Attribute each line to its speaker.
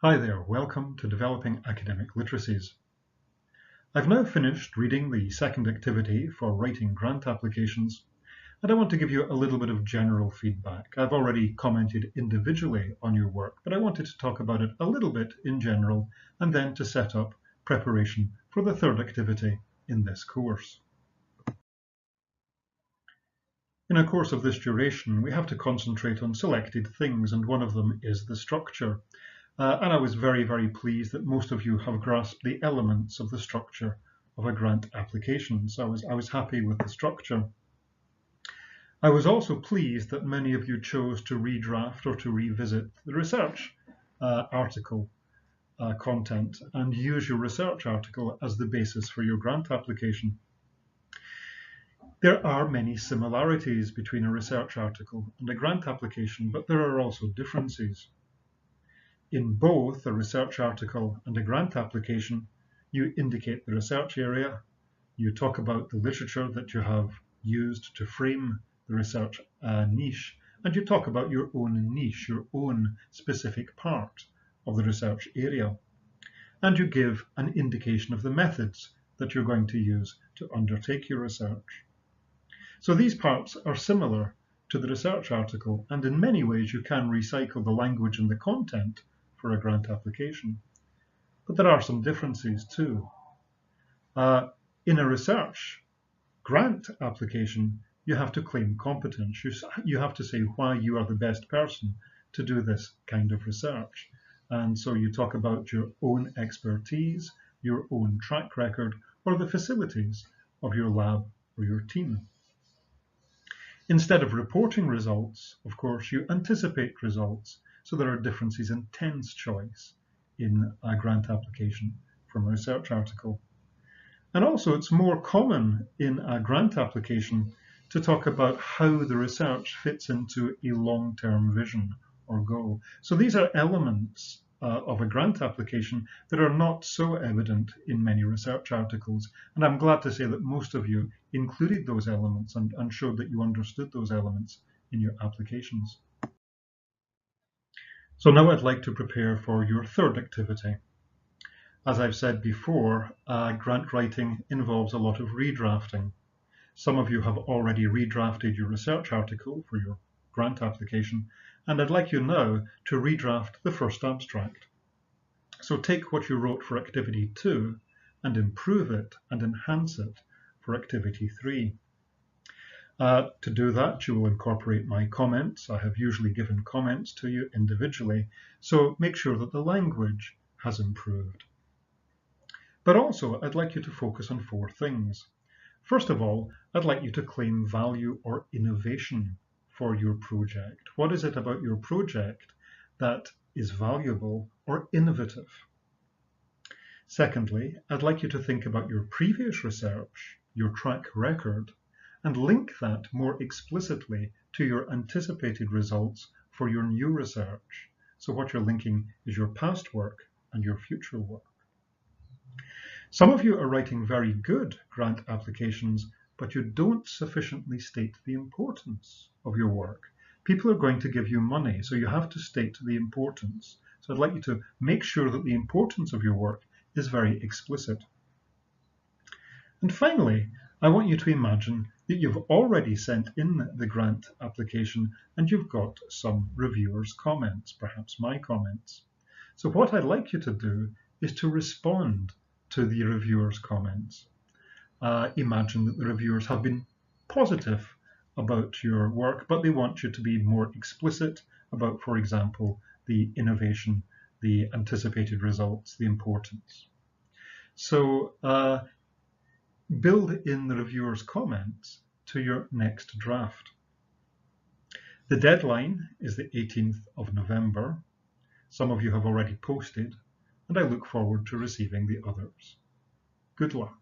Speaker 1: Hi there, welcome to Developing Academic Literacies. I've now finished reading the second activity for writing grant applications, and I want to give you a little bit of general feedback. I've already commented individually on your work, but I wanted to talk about it a little bit in general, and then to set up preparation for the third activity in this course. In a course of this duration, we have to concentrate on selected things, and one of them is the structure. And I was very, very pleased that most of you have grasped the elements of the structure of a grant application. So I was happy with the structure. I was also pleased that many of you chose to redraft or to revisit the research article content and use your research article as the basis for your grant application. There are many similarities between a research article and a grant application, but there are also differences. In both a research article and a grant application, you indicate the research area, you talk about the literature that you have used to frame the research niche, and you talk about your own niche, your own specific part of the research area. And you give an indication of the methods that you're going to use to undertake your research. So these parts are similar to the research article, and in many ways you can recycle the language and the content for a grant application. But there are some differences too. In a research grant application, you have to claim competence. You have to say why you are the best person to do this kind of research. And so you talk about your own expertise, your own track record, or the facilities of your lab or your team. Instead of reporting results, of course, you anticipate results. So there are differences in tense choice in a grant application from a research article. And also it's more common in a grant application to talk about how the research fits into a long-term vision or goal. So these are elements of a grant application that are not so evident in many research articles. And I'm glad to say that most of you included those elements and showed that you understood those elements in your applications. So now I'd like to prepare for your third activity. As I've said before, grant writing involves a lot of redrafting. Some of you have already redrafted your research article for your grant application, and I'd like you now to redraft the first abstract. So take what you wrote for activity 2 and improve it and enhance it for activity 3. To do that, you will incorporate my comments. I have usually given comments to you individually, so make sure that the language has improved. But also, I'd like you to focus on 4 things. First of all, I'd like you to claim value or innovation for your project. What is it about your project that is valuable or innovative? Secondly, I'd like you to think about your previous research, your track record, and link that more explicitly to your anticipated results for your new research. So what you're linking is your past work and your future work. Some of you are writing very good grant applications, but you don't sufficiently state the importance of your work. People are going to give you money, so you have to state the importance. So I'd like you to make sure that the importance of your work is very explicit. And finally, I want you to imagine that you've already sent in the grant application and you've got some reviewers' comments, perhaps my comments. So what I'd like you to do is to respond to the reviewers' comments. Imagine that the reviewers have been positive about your work, but they want you to be more explicit about, for example, the innovation, the anticipated results, the importance. So build in the reviewers' comments to your next draft. The deadline is the 18th of November. Some of you have already posted, and I look forward to receiving the others. Good luck.